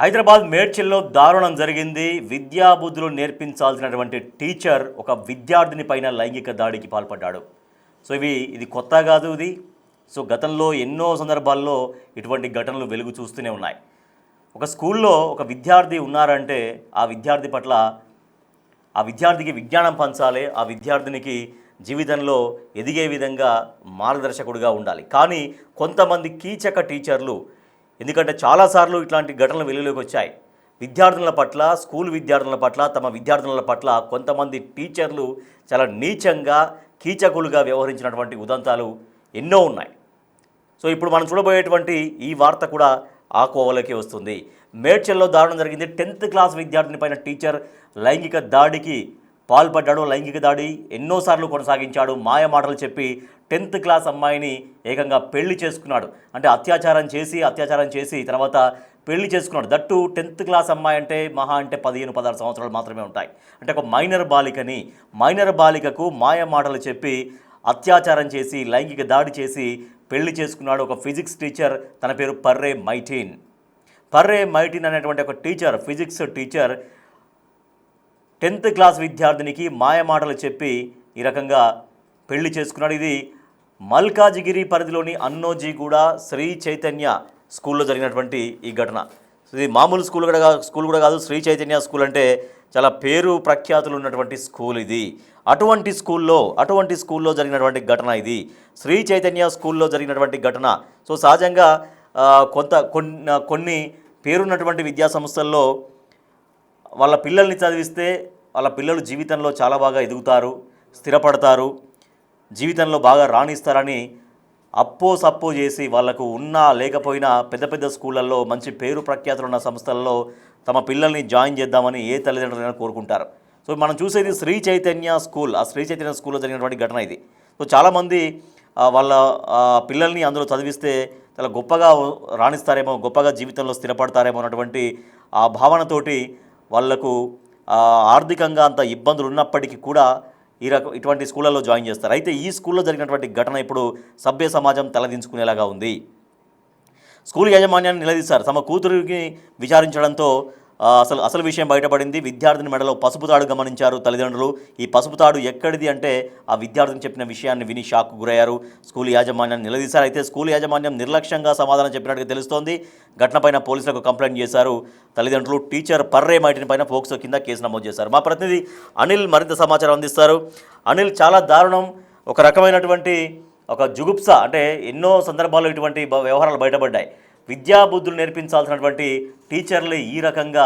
హైదరాబాద్ మేడ్చల్లో దారుణం జరిగింది. విద్యాబుద్ధులు నేర్పించాల్సినటువంటి టీచర్ ఒక విద్యార్థిని పైన లైంగిక దాడికి పాల్పడ్డాడు. సో ఇది కొత్త కాదు. గతంలో ఎన్నో సందర్భాల్లో ఇటువంటి ఘటనలు వెలుగు చూస్తూనే ఉన్నాయి. ఒక స్కూల్లో ఒక విద్యార్థి ఉన్నారంటే ఆ విద్యార్థి పట్ల ఆ విద్యార్థికి విజ్ఞానం పంచాలి, ఆ విద్యార్థినికి జీవితంలో ఎదిగే విధంగా మార్గదర్శకుడిగా ఉండాలి. కానీ కొంతమంది కీచక టీచర్లు, ఎందుకంటే చాలాసార్లు ఇట్లాంటి ఘటనలు వెలుగులోకి వచ్చాయి. విద్యార్థుల పట్ల, స్కూల్ విద్యార్థుల పట్ల, తమ విద్యార్థుల పట్ల కొంతమంది టీచర్లు చాలా నీచంగా, కీచకులుగా వ్యవహరించినటువంటి ఉదంతాలు ఎన్నో ఉన్నాయి. సో ఇప్పుడు మనం చూడబోయేటువంటి ఈ వార్త కూడా ఆ కోవలోకి వస్తుంది. మేడ్చల్లో దారుణం జరిగింది. 10th క్లాస్ విద్యార్థిని పైన టీచర్ లైంగిక దాడికి పాల్పడ్డాడు. లైంగిక దాడి ఎన్నోసార్లు కొనసాగించాడు. మాయ మాటలు చెప్పి 10th క్లాస్ అమ్మాయిని ఏకంగా పెళ్లి చేసుకున్నాడు. అంటే అత్యాచారం చేసి తర్వాత పెళ్లి చేసుకున్నాడు. దట్టు 10th క్లాస్ అమ్మాయి అంటే మహా అంటే 15-16 సంవత్సరాలు మాత్రమే ఉంటాయి. అంటే ఒక మైనర్ బాలికకు మాయ మాటలు చెప్పి అత్యాచారం చేసి లైంగిక దాడి చేసి పెళ్లి చేసుకున్నాడు. ఒక ఫిజిక్స్ టీచర్, తన పేరు పర్రే మైటీన్ అనేటువంటి ఒక teacher, physics teacher 10th class విద్యార్థినికి మాయమాటలు చెప్పి ఈ రకంగా పెళ్లి చేసుకున్నాడు. ఇది మల్కాజిగిరి పరిధిలోని అన్నోజీగూడ శ్రీ చైతన్య స్కూల్లో జరిగినటువంటి ఈ ఘటన. ఇది మామూలు స్కూల్ కూడా కాదు. శ్రీ చైతన్య స్కూల్ అంటే చాలా పేరు ప్రఖ్యాతులు ఉన్నటువంటి స్కూల్ ఇది. అటువంటి స్కూల్లో జరిగినటువంటి ఘటన ఇది. శ్రీ చైతన్య స్కూల్లో జరిగినటువంటి ఘటన. సో సహజంగా కొన్ని పేరున్నటువంటి విద్యా సంస్థల్లో వాళ్ళ పిల్లల్ని చదివిస్తే వాళ్ళ పిల్లలు జీవితంలో చాలా బాగా ఎదుగుతారు, స్థిరపడతారు, జీవితంలో బాగా రాణిస్తారని సప్పో చేసి వాళ్లకు ఉన్నా లేకపోయినా పెద్ద స్కూళ్ళల్లో మంచి పేరు ప్రఖ్యాతులు ఉన్న సంస్థల్లో తమ పిల్లల్ని జాయిన్ చేద్దామని ఏ తల్లిదండ్రులైనా కోరుకుంటారు. సో మనం చూసేది శ్రీ చైతన్య స్కూల్. ఆ శ్రీ చైతన్య స్కూల్లో జరిగినటువంటి ఘటన ఇది. సో చాలామంది వాళ్ళ పిల్లల్ని అందులో చదివిస్తే చాలా గొప్పగా రాణిస్తారేమో, గొప్పగా జీవితంలో స్థిరపడతారేమో అన్నటువంటి ఆ భావనతోటి వాళ్లకు ఆర్థికంగా అంత ఇబ్బందులు ఉన్నప్పటికీ కూడా ఇటువంటి స్కూళ్ళల్లో జాయిన్ చేస్తారు. అయితే ఈ స్కూల్లో జరిగినటువంటి ఘటన ఇప్పుడు సభ్య సమాజం తలదించుకునేలాగా ఉంది. స్కూల్ యాజమాన్యాన్ని నిలదీశారు. తమ కూతురికి విచారించడంతో అసలు విషయం బయటపడింది. విద్యార్థిని మెడలో పసుపు తాడు గమనించారు తల్లిదండ్రులు. ఈ పసుపు తాడు ఎక్కడిది అంటే ఆ విద్యార్థిని చెప్పిన విషయాన్ని విని షాక్కు గురయ్యారు. స్కూల్ యాజమాన్యాన్ని నిలదీశారు. అయితే స్కూల్ యాజమాన్యం నిర్లక్ష్యంగా సమాధానం చెప్పినట్టుగా తెలుస్తోంది. ఘటనపైన పోలీసులకు కంప్లైంట్ చేశారు తల్లిదండ్రులు. టీచర్ పర్రే మైటీన్ పైన పోక్సో కింద కేసు నమోదు చేశారు. మా ప్రతినిధి అనిల్ మరింత సమాచారం అందిస్తారు. అనిల్, చాలా దారుణం, ఒక రకమైనటువంటి ఒక జుగుప్స. అంటే ఎన్నో సందర్భాల్లో ఇటువంటి వ్యవహారాలు బయటపడ్డాయి. విద్యాబుద్ధులు నేర్పించాల్సినటువంటి టీచర్లు ఈ రకంగా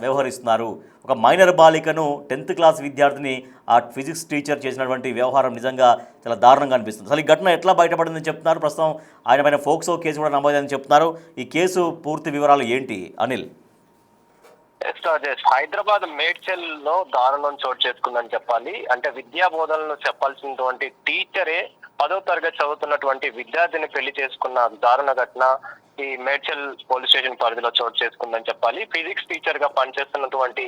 వ్యవహరిస్తున్నారు. ఒక మైనర్ బాలికను 10th క్లాస్ విద్యార్థిని ఆ ఫిజిక్స్ టీచర్ చేసినటువంటి వ్యవహారం నిజంగా చాలా దారుణంగా అనిపిస్తుంది. అసలు ఈ ఘటన ఎట్లా బయటపడిందని చెప్తున్నారు. ప్రస్తుతం ఆయన పైన ఫోక్సో కేసు కూడా నమోదైందని చెప్తున్నారు. ఈ కేసు పూర్తి వివరాలు ఏంటి అనిల్? హైదరాబాద్ మేడ్చల్లో దారుణం చోటు చేసుకుందని చెప్పాలి. అంటే విద్యా బోధనలు చెప్పాల్సినటువంటి టీచరే 10వ తరగతి చదువుతున్నటువంటి విద్యార్థిని పెళ్లి చేసుకున్న దారుణ ఘటన ఈ మేడ్చల్ పోలీస్ స్టేషన్ పరిధిలో చోటు చేసుకుందని చెప్పాలి. ఫిజిక్స్ టీచర్ గా పనిచేస్తున్నటువంటి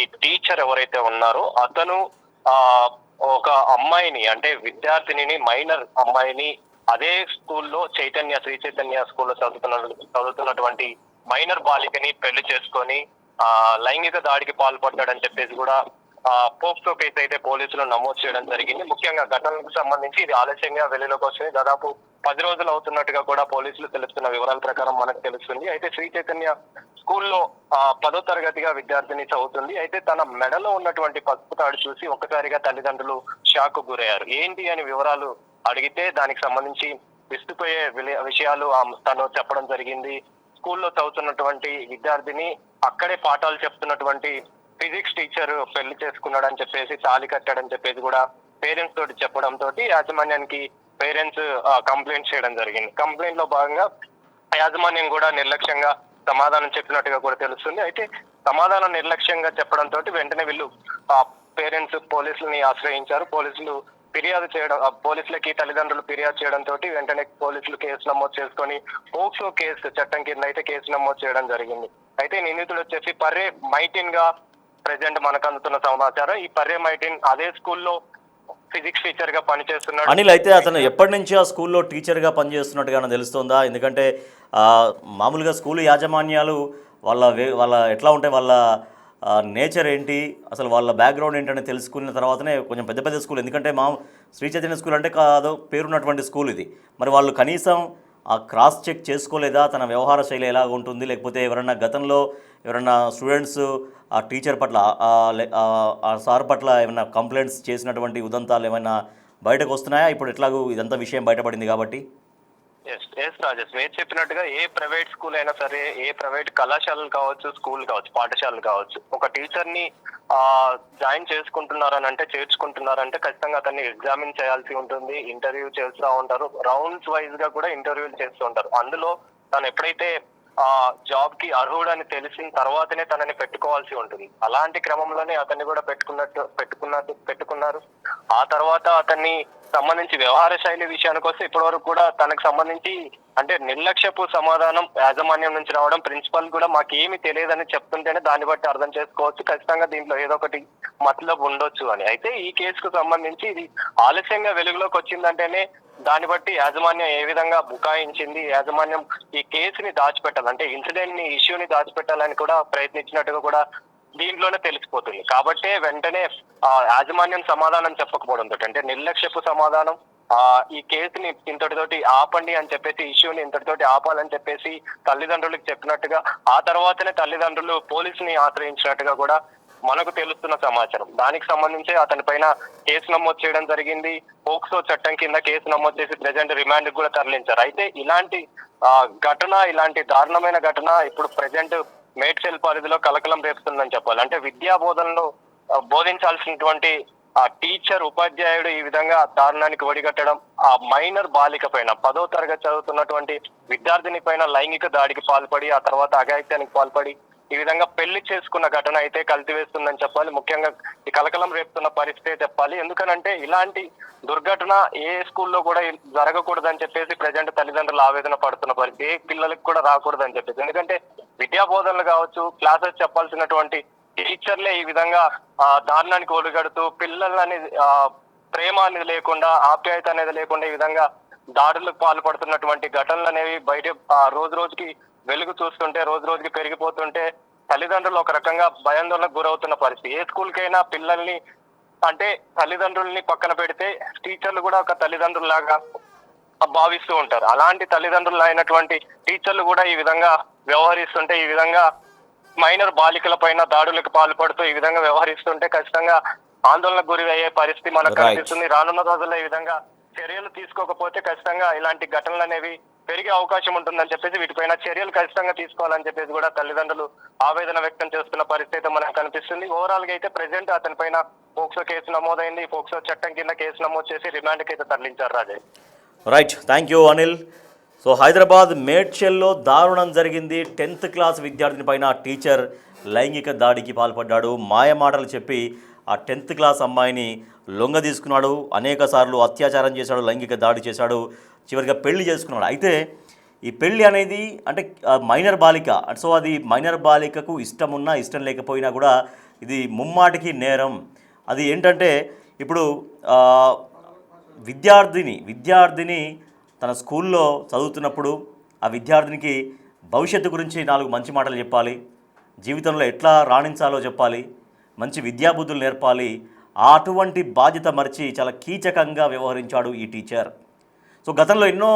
ఈ టీచర్ ఎవరైతే ఉన్నారో అతను ఒక అమ్మాయిని, అంటే విద్యార్థిని, మైనర్ అమ్మాయిని అదే స్కూల్లో శ్రీ చైతన్య స్కూల్లో చదువుతున్నటువంటి మైనర్ బాలికని పెళ్లి చేసుకొని లైంగిక దాడికి పాల్పడ్డాడని చెప్పేసి కూడా పోక్సో కేసు అయితే పోలీసులు నమోదు చేయడం జరిగింది. ముఖ్యంగా ఘటనకు సంబంధించి ఇది ఆలస్యంగా వెలుగులోకి వస్తుంది. దాదాపు 10 రోజులు అవుతున్నట్టుగా కూడా పోలీసులు తెలుస్తున్న వివరాల ప్రకారం మనకు తెలుస్తుంది. అయితే శ్రీ చైతన్య స్కూల్లో 10వ తరగతిగా విద్యార్థిని చదువుతుంది. అయితే తన మెడలో ఉన్నటువంటి పసుపు తాడు చూసి ఒక్కసారిగా తల్లిదండ్రులు షాక్ గురయ్యారు. ఏంటి అని వివరాలు అడిగితే దానికి సంబంధించి విస్తుపోయే విషయాలు తను చెప్పడం జరిగింది. స్కూల్లో చదువుతున్నటువంటి విద్యార్థిని అక్కడే పాఠాలు చెప్తున్నటువంటి ఫిజిక్స్ టీచర్ పెళ్లి చేసుకున్నాడని చెప్పేసి, తాళి కట్టాడని చెప్పేసి కూడా పేరెంట్స్ తోటి చెప్పడంతో యాజమాన్యానికి పేరెంట్స్ కంప్లైంట్ చేయడం జరిగింది. కంప్లైంట్ లో భాగంగా యాజమాన్యం కూడా నిర్లక్ష్యంగా సమాధానం చెప్పినట్టుగా కూడా తెలుస్తుంది. అయితే సమాధానం నిర్లక్ష్యంగా చెప్పడంతో వెంటనే వీళ్ళు పేరెంట్స్ పోలీసులని ఆశ్రయించారు. పోలీసులకి తల్లిదండ్రులు ఫిర్యాదు చేయడంతో వెంటనే పోలీసులు కేసు నమోదు చేసుకొని పోక్సో కేసు చట్టం కింద అయితే కేసు నమోదు చేయడం జరిగింది. అయితే నిందితుడు వచ్చేసి పర్రే మైటీన్ గా ప్రెసెంట్ మనకు అందుతున్న సమాచారం. ఈ పర్రే మైటీన్ అదే స్కూల్లో ఫిజిక్స్ టీచర్ గా పనిచేస్తున్నాడు. అనిల్, అయితే అతను ఎప్పటి నుంచి ఆ స్కూల్లో టీచర్ గా పనిచేస్తున్నట్టుగా తెలుస్తుందా? ఎందుకంటే మామూలుగా స్కూల్ యాజమాన్యాలు వాళ్ళ ఎట్లా ఉంటాయి, వాళ్ళ నేచర్ ఏంటి, అసలు వాళ్ళ బ్యాక్గ్రౌండ్ ఏంటని తెలుసుకున్న తర్వాతనే కొంచెం పెద్ద పెద్ద స్కూల్, ఎందుకంటే మా శ్రీ చైతన్య స్కూల్ అంటే కాదో పేరున్నటువంటి స్కూల్ ఇది. మరి వాళ్ళు కనీసం ఆ క్రాస్ చెక్ చేసుకోలేదా, తన వ్యవహార శైలి ఎలాగ ఉంటుంది, లేకపోతే ఎవరన్నా గతంలో ఎవరన్నా స్టూడెంట్స్ ఆ టీచర్ పట్ల ఆ సార్ పట్ల ఏమైనా కంప్లైంట్స్ చేసినటువంటి ఉదంతాలు ఏమైనా బయటకు వస్తున్నాయా? ఇప్పుడు ఎట్లాగూ ఇదంతా విషయం బయటపడింది కాబట్టి. ఎస్ రాజేష్, మీరు చెప్పినట్టుగా ఏ ప్రైవేట్ స్కూల్ అయినా సరే, ఏ ప్రైవేట్ కళాశాలలు కావచ్చు, స్కూల్ కావచ్చు, పాఠశాలలు కావచ్చు, ఒక టీచర్ ని జాయిన్ చేసుకుంటున్నారనంటే, చేర్చుకుంటున్నారంటే ఖచ్చితంగా అతన్ని ఎగ్జామిన్ చేయాల్సి ఉంటుంది, ఇంటర్వ్యూ చేస్తూ ఉంటారు, రౌండ్స్ వైజ్ గా కూడా ఇంటర్వ్యూలు చేస్తూ ఉంటారు. అందులో తను ఎప్పుడైతే జాబ్ కి అర్హుడని తెలిసిన తర్వాతనే తనని పెట్టుకోవాల్సి ఉంటుంది. అలాంటి క్రమంలోనే అతన్ని కూడా పెట్టుకున్నారు. ఆ తర్వాత అతన్ని సంబంధించి వ్యవహార శైలి విషయానికి వస్తే ఇప్పటి వరకు కూడా తనకు సంబంధించి అంటే నిర్లక్ష్యపు సమాధానం యాజమాన్యం నుంచి రావడం, ప్రిన్సిపల్ కూడా మాకేమి తెలియదని చెప్తుంటేనే దాన్ని బట్టి అర్థం చేసుకోవచ్చు ఖచ్చితంగా దీంట్లో ఏదో ఒకటి మతలబు ఉండొచ్చు అని. అయితే ఈ కేసుకు సంబంధించి ఇది ఆలస్యంగా వెలుగులోకి వచ్చిందంటేనే దాన్ని బట్టి యాజమాన్యం ఏ విధంగా బుకాయించింది, యాజమాన్యం ఈ కేసుని దాచిపెట్టాలి అంటే ఇన్సిడెంట్ ని, ఇష్యూని దాచిపెట్టాలని కూడా ప్రయత్నించినట్టుగా కూడా దీంట్లోనే తెలిసిపోతుంది. కాబట్టే వెంటనే యాజమాన్యం సమాధానం చెప్పకపోవడంతో, అంటే నిర్లక్ష్యపు సమాధానం, ఈ కేసుని ఇంతటితోటి ఆపండి అని చెప్పేసి, ఇష్యూని ఇంతటితోటి ఆపాలని చెప్పేసి తల్లిదండ్రులకు చెప్పినట్టుగా, ఆ తర్వాతనే తల్లిదండ్రులు పోలీసుని ఆశ్రయించినట్టుగా కూడా మనకు తెలుస్తున్న సమాచారం. దానికి సంబంధించి అతని పైన కేసు నమోదు చేయడం జరిగింది. పోక్సో చట్టం కింద కేసు నమోదు చేసి ప్రెజెంట్ రిమాండ్ కూడా తరలించారు. అయితే ఇలాంటి ఇలాంటి దారుణమైన ఘటన ఇప్పుడు ప్రెజెంట్ మేడ్చల్ పరిధిలో కలకలం రేపుతుందని చెప్పాలి. అంటే విద్యా బోధనలో బోధించాల్సినటువంటి ఆ టీచర్, ఉపాధ్యాయుడు ఈ విధంగా దారుణానికి ఒడిగట్టడం, ఆ మైనర్ బాలిక పైన 10వ తరగతి చదువుతున్నటువంటి విద్యార్థిని పైన లైంగిక దాడికి పాల్పడి, ఆ తర్వాత అఘాయిత్యానికి పాల్పడి ఈ విధంగా పెళ్లి చేసుకున్న ఘటన అయితే కలిసివేస్తుందని చెప్పాలి. ముఖ్యంగా ఈ కలకలం రేపుతున్న పరిస్థితే చెప్పాలి. ఎందుకనంటే ఇలాంటి దుర్ఘటన ఏ స్కూల్లో కూడా జరగకూడదని చెప్పేసి ప్రజెంట్ తల్లిదండ్రులు ఆవేదన పడుతున్న పరిస్థితి, ఏ పిల్లలకు కూడా రాకూడదని చెప్పేసి. ఎందుకంటే విద్యా బోధనలు కావచ్చు, క్లాసెస్ చెప్పాల్సినటువంటి టీచర్లే ఈ విధంగా దారుణానికి ఒడిగడుతూ పిల్లలని ప్రేమ అనేది లేకుండా, ఆప్యాయత అనేది లేకుండా ఈ విధంగా దాడులకు పాల్పడుతున్నటువంటి ఘటనలు అనేవి బయట రోజు రోజుకి వెలుగు చూస్తుంటే, రోజు రోజుకి పెరిగిపోతుంటే తల్లిదండ్రులు ఒక రకంగా భయాందోళనకు గురవుతున్న పరిస్థితి. ఏ స్కూల్కైనా పిల్లల్ని అంటే తల్లిదండ్రుల్ని పక్కన పెడితే టీచర్లు కూడా ఒక తల్లిదండ్రుల్లాగా భావిస్తూ ఉంటారు. అలాంటి తల్లిదండ్రులు అయినటువంటి టీచర్లు కూడా ఈ విధంగా వ్యవహరిస్తుంటే, ఈ విధంగా మైనర్ బాలికల పైన దాడులకు పాల్పడుతూ ఈ విధంగా వ్యవహరిస్తుంటే ఖచ్చితంగా ఆందోళనకు గురి అయ్యే పరిస్థితి మనకు కనిపిస్తుంది. రానున్న రోజుల్లో ఈ విధంగా చర్యలు తీసుకోకపోతే ఖచ్చితంగా ఇలాంటి ఘటనలు అనేవి పెరిగే అవకాశం ఉంటుందని చెప్పేసి, వీటిపైన చర్యలు ఖచ్చితంగా తీసుకోవాలని చెప్పేసి కూడా తల్లిదండ్రులు ఆవేదన వ్యక్తం చేస్తున్న పరిస్థితి మనకు కనిపిస్తుంది. ఓవరాల్ గా అయితే ప్రెసెంట్ అతని పైన పోక్సో కేసు నమోదైంది. పోక్సో చట్టం కింద కేసు నమోదు చేసి రిమాండ్కి అయితే తరలించారు. Rajesh. Right, thank you Anil. So Hyderabad మేడ్చల్లో దారుణం జరిగింది. 10th క్లాస్ విద్యార్థిని పైన టీచర్ లైంగిక దాడికి పాల్పడ్డాడు. మాయమాటలు చెప్పి ఆ 10th క్లాస్ అమ్మాయిని లొంగ తీసుకున్నాడు. అనేక సార్లు అత్యాచారం చేశాడు, లైంగిక దాడి చేశాడు, చివరిగా పెళ్లి చేసుకున్నాడు. అయితే ఈ పెళ్ళి అనేది అంటే మైనర్ బాలిక, సో అది మైనర్ బాలికకు ఇష్టం ఉన్నా ఇష్టం లేకపోయినా కూడా ఇది ముమ్మాటికి నేరం. అది ఏంటంటే ఇప్పుడు విద్యార్థిని తన స్కూల్లో చదువుతున్నప్పుడు ఆ విద్యార్థినికి భవిష్యత్తు గురించి 4 మంచి మాటలు చెప్పాలి, జీవితంలో ఎట్లా రాణించాలో చెప్పాలి, మంచి విద్యాబుద్ధులు నేర్పాలి. అటువంటి బాధ్యత మరిచి చాలా కీచకంగా వ్యవహరించాడు ఈ టీచర్. సో గతంలో ఎన్నో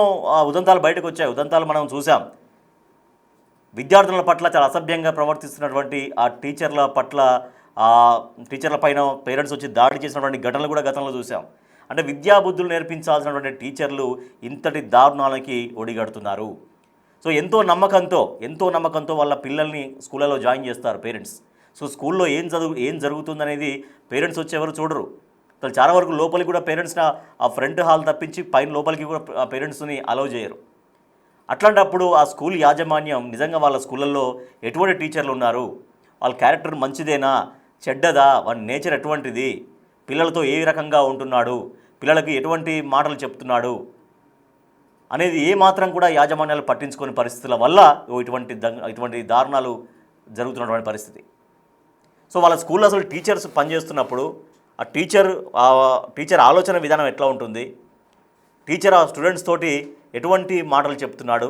ఉదంతాలు బయటకు వచ్చాయి, ఉదంతాలు మనం చూసాం. విద్యార్థుల పట్ల చాలా అసభ్యంగా ప్రవర్తిస్తున్నటువంటి ఆ టీచర్ల పైన పేరెంట్స్ వచ్చి దాడి చేసినటువంటి ఘటనలు కూడా గతంలో చూసాం. అంటే విద్యాబుద్ధులు నేర్పించాల్సినటువంటి టీచర్లు ఇంతటి దారుణాలకి ఒడిగడుతున్నారు. సో ఎంతో నమ్మకంతో వాళ్ళ పిల్లల్ని స్కూళ్ళలో జాయిన్ చేస్తారు పేరెంట్స్. సో స్కూల్లో ఏం జరుగుతుందనేది పేరెంట్స్ వచ్చేవారు చూడరు. అసలు చాలా వరకు లోపలికి కూడా పేరెంట్స్ని ఆ ఫ్రంట్ హాల్ తప్పించి పైన లోపలికి కూడా పేరెంట్స్ని అలౌ చేయరు. అట్లాంటప్పుడు ఆ స్కూల్ యాజమాన్యం నిజంగా వాళ్ళ స్కూళ్ళల్లో ఎటువంటి టీచర్లు ఉన్నారు, వాళ్ళ క్యారెక్టర్ మంచిదేనా చెడ్డదా, వాళ్ళ నేచర్ ఎటువంటిది, పిల్లలతో ఏ రకంగా ఉంటున్నాడు, పిల్లలకి ఎటువంటి మాటలు చెప్తున్నాడు అనేది ఏమాత్రం కూడా యాజమాన్యాలు పట్టించుకునే పరిస్థితుల వల్ల ఇటువంటి దారుణాలు జరుగుతున్నటువంటి పరిస్థితి. సో వాళ్ళ స్కూల్లో అసలు టీచర్స్ పనిచేస్తున్నప్పుడు ఆ టీచర్ ఆలోచన విధానం ఎట్లా ఉంటుంది, టీచర్ ఆ స్టూడెంట్స్ తోటి ఎటువంటి మాటలు చెప్తున్నాడు,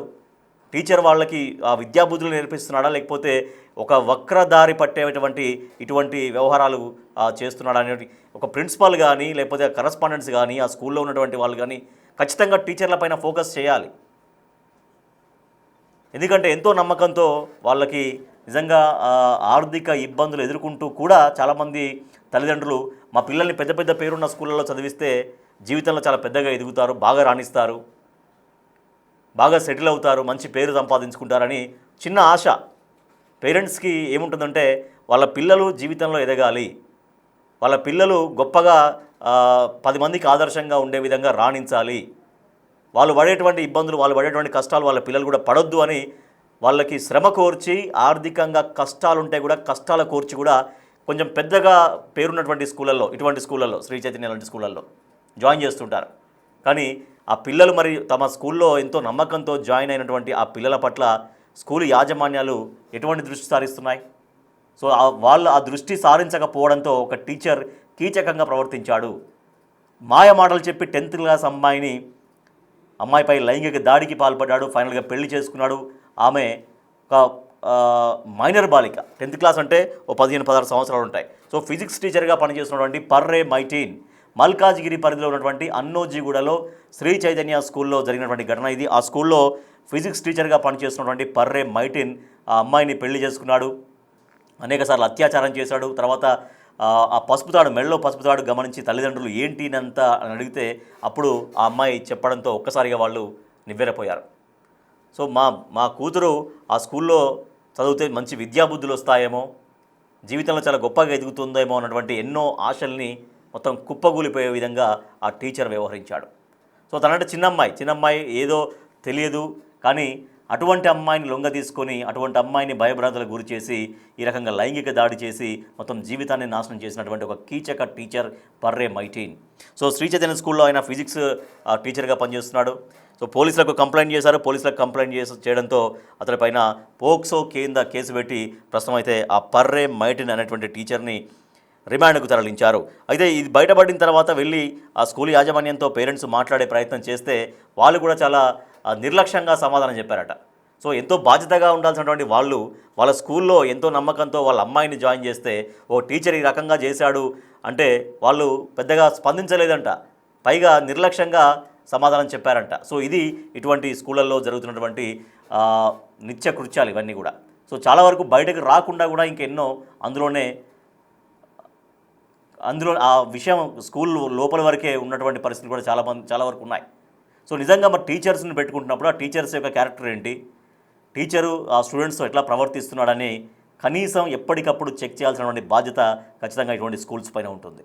టీచర్ వాళ్ళకి ఆ విద్యాబుద్ధులు నేర్పిస్తున్నాడా, లేకపోతే ఒక వక్రదారి పట్టేటువంటి ఇటువంటి వ్యవహారాలు చేస్తున్నాడా అనేది ఒక ప్రిన్సిపాల్ కానీ, లేకపోతే కరస్పాండెంట్స్ కానీ, ఆ స్కూల్లో ఉన్నటువంటి వాళ్ళు కానీ ఖచ్చితంగా టీచర్ల పైన ఫోకస్ చేయాలి. ఎందుకంటే ఎంతో నమ్మకంతో వాళ్ళకి నిజంగా ఆర్థిక ఇబ్బందులు ఎదుర్కొంటూ కూడా చాలామంది తల్లిదండ్రులు మా పిల్లల్ని పెద్ద పెద్ద పేరున్న స్కూళ్ళలో చదివిస్తే జీవితంలో చాలా పెద్దగా ఎదుగుతారు, బాగా రాణిస్తారు, బాగా సెటిల్ అవుతారు, మంచి పేరు సంపాదించుకుంటారని చిన్న ఆశ పేరెంట్స్కి ఏముంటుందంటే వాళ్ళ పిల్లలు జీవితంలో ఎదగాలి, వాళ్ళ పిల్లలు గొప్పగా 10 మందికి ఆదర్శంగా ఉండే విధంగా రాణించాలి, వాళ్ళు పడేటువంటి ఇబ్బందులు, వాళ్ళు పడేటువంటి కష్టాలు వాళ్ళ పిల్లలు కూడా పడొద్దు అని వాళ్ళకి శ్రమ కోర్చి, ఆర్థికంగా కష్టాలుంటే కూడా కష్టాల కోర్చి కూడా కొంచెం పెద్దగా పేరున్నటువంటి స్కూళ్ళల్లో, ఇటువంటి స్కూళ్ళల్లో, శ్రీ చైతన్య లాంటి స్కూళ్ళల్లో జాయిన్ చేస్తుంటారు. కానీ ఆ పిల్లలు మరి తమ స్కూల్లో ఎంతో నమ్మకంతో జాయిన్ అయినటువంటి ఆ పిల్లల పట్ల స్కూలు యాజమాన్యాలు ఎటువంటి దృష్టి సారిస్తున్నాయి? సో వాళ్ళు ఆ దృష్టి సారించకపోవడంతో ఒక టీచర్ కీచకంగా ప్రవర్తించాడు. మాయ మాటలు చెప్పి 10th క్లాస్ అమ్మాయిపై లైంగిక దాడికి పాల్పడ్డాడు. ఫైనల్గా పెళ్లి చేసుకున్నాడు. ఆమె ఒక మైనర్ బాలిక, 10th క్లాస్ అంటే ఓ 15-16 సంవత్సరాలు ఉంటాయి. సో ఫిజిక్స్ టీచర్గా పనిచేస్తున్నటువంటి పర్రే మైటీన్ మల్కాజ్గిరి పరిధిలో ఉన్నటువంటి అన్నోజీగూడలో శ్రీ చైతన్య స్కూల్లో జరిగినటువంటి ఘటన ఇది. ఆ స్కూల్లో ఫిజిక్స్ టీచర్గా పనిచేస్తున్నటువంటి పర్రే మైటీన్ ఆ అమ్మాయిని పెళ్లి చేసుకున్నాడు, అనేకసార్లు అత్యాచారం చేశాడు. తర్వాత ఆ పసుపుతాడు, మెడలో పసుపుతాడు గమనించి తల్లిదండ్రులు ఏంటినంత అని అడిగితే అప్పుడు ఆ అమ్మాయి చెప్పడంతో ఒక్కసారిగా వాళ్ళు నివ్వెరపోయారు. సో మా కూతురు ఆ స్కూల్లో చదివితే మంచి విద్యాబుద్ధులు వస్తాయేమో, జీవితంలో చాలా గొప్పగా ఎదుగుతుందేమో అన్నటువంటి ఎన్నో ఆశల్ని మొత్తం కుప్పగూలిపోయే విధంగా ఆ టీచర్ వ్యవహరించాడు. సో తనంటే చిన్నమ్మాయి ఏదో తెలియదు, కానీ అటువంటి అమ్మాయిని లొంగ తీసుకొని అటువంటి అమ్మాయిని భయభ్రాంతులకు గురి చేసి ఈ రకంగా లైంగిక దాడి చేసి మొత్తం జీవితాన్ని నాశనం చేసినటువంటి ఒక కీచక టీచర్ పర్రే మైటీన్. సో శ్రీ చైతన్య స్కూల్లో ఆయన ఫిజిక్స్ టీచర్గా పనిచేస్తున్నాడు. సో పోలీసులకు కంప్లైంట్ చేశారు. పోలీసులకు కంప్లైంట్ చేయడంతో అతడిపైన పోక్సో కింద కేసు పెట్టి ప్రస్తుతం అయితే ఆ పర్రే మైటీన్ అనేటువంటి టీచర్ని రిమాండ్కు తరలించారు. అయితే ఇది బయటపడిన తర్వాత వెళ్ళి ఆ స్కూల్ యాజమాన్యంతో పేరెంట్స్ మాట్లాడే ప్రయత్నం చేస్తే వాళ్ళు కూడా చాలా నిర్లక్ష్యంగా సమాధానం చెప్పారట. సో ఎంతో బాధ్యతగా ఉండాల్సినటువంటి వాళ్ళు వాళ్ళ స్కూల్లో ఎంతో నమ్మకంతో వాళ్ళ అమ్మాయిని జాయిన్ చేస్తే ఓ టీచర్ ఈ రకంగా చేశాడు అంటే వాళ్ళు పెద్దగా స్పందించలేదంట, పైగా నిర్లక్ష్యంగా సమాధానం చెప్పారంట. సో ఇది ఇటువంటి స్కూళ్ళల్లో జరుగుతున్నటువంటి నిత్య కృత్యాలు ఇవన్నీ కూడా. సో చాలా వరకు బయటకు రాకుండా కూడా ఇంకెన్నో అందులో ఆ విషయం స్కూల్ లోపల వరకే ఉన్నటువంటి పరిస్థితులు కూడా చాలా వరకు ఉన్నాయి. సో నిజంగా మరి టీచర్స్ని పెట్టుకుంటున్నప్పుడు ఆ టీచర్స్ యొక్క క్యారెక్టర్ ఏంటి, టీచరు ఆ స్టూడెంట్స్తో ఎట్లా ప్రవర్తిస్తున్నాడని కనీసం ఎప్పటికప్పుడు చెక్ చేయాల్సినటువంటి బాధ్యత ఖచ్చితంగా ఇటువంటి స్కూల్స్ పైన ఉంటుంది.